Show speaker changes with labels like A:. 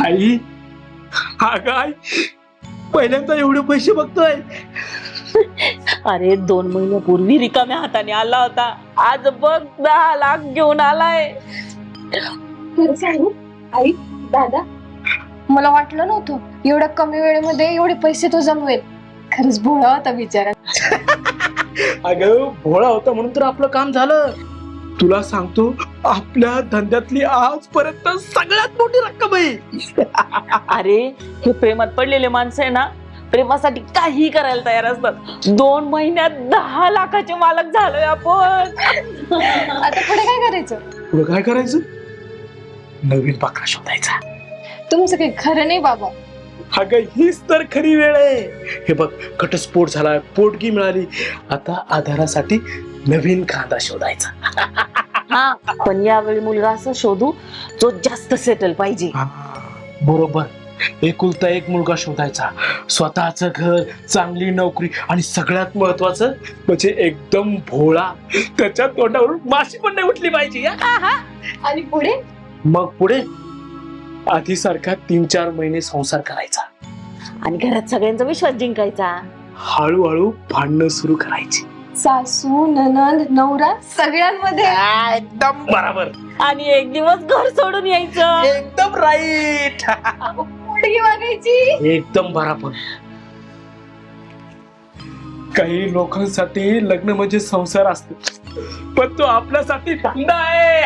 A: आई, अगं आई, पहिल्यांदा एवढे पैसे बघतोय.
B: अरे 2 महिन्यापूर्वी रिकाम्या हाताने आला होता, आज बघ 10 लाख घेऊन आलाय.
C: खरं सांगू आई दादा, मला वाटलं नव्हतं एवढ्या कमी वेळेमध्ये एवढे पैसे तो जमवेल. खरंच भोळा होता बिचारा.
A: अगं भोळा होता म्हणून तर आपलं काम झालं. तुला सांगतो, आपल्या धंद्यातली आजपर्यंत सगळ्यात मोठी रक्कम आहे.
B: अरे हे प्रेमात पडलेले माणसं आहे ना, प्रेमासाठी काही करायला तयार असतात. 2 महिन्यात 10 लाखाचे मालक झालोय आपण.
C: आता पुढे काय करायचं?
A: पुढे काय करायचं? नवीन पाखरा शोधायचा.
C: तुमचं काही खरं नाही बाबा.
A: अगं हीच तर खरी वेळ आहे. हे बघ, घटस्फोट झाला, पोटगी मिळाली, आता आधारासाठी नवीन खांदा शोधायचा.
B: हा, पण यावेळी मुलगा असं शोधू जो जास्त सेटल पाहिजे.
A: बरोबर, एकुलता एक मुलगा शोधायचा, स्वतःचं घर, चांगली नोकरी आणि सगळ्यात महत्वाचं म्हणजे एकदम भोळा. त्याच्या तोंडावरून माशी पण नाही उठली पाहिजे.
C: आणि पुढे
A: मग पुढे आधी सारखा 3-4 महिने संसार करायचा
B: आणि घरात सगळ्यांचा विश्वास जिंकायचा.
A: हळूहळू भांडणं सुरू करायची.
C: सासू ननंद नवरा सगळ्यांमध्ये.
A: एकदम बरोबर,
B: आणि एक दिवस घर सोडून यायचं.
A: एकदम राईट,
C: पोटगी वागायची.
A: एकदम बरोबर. काही लोकांसाठी लग्न म्हणजे संसार असतो, पण तो आपल्यासाठी धंदा आहे.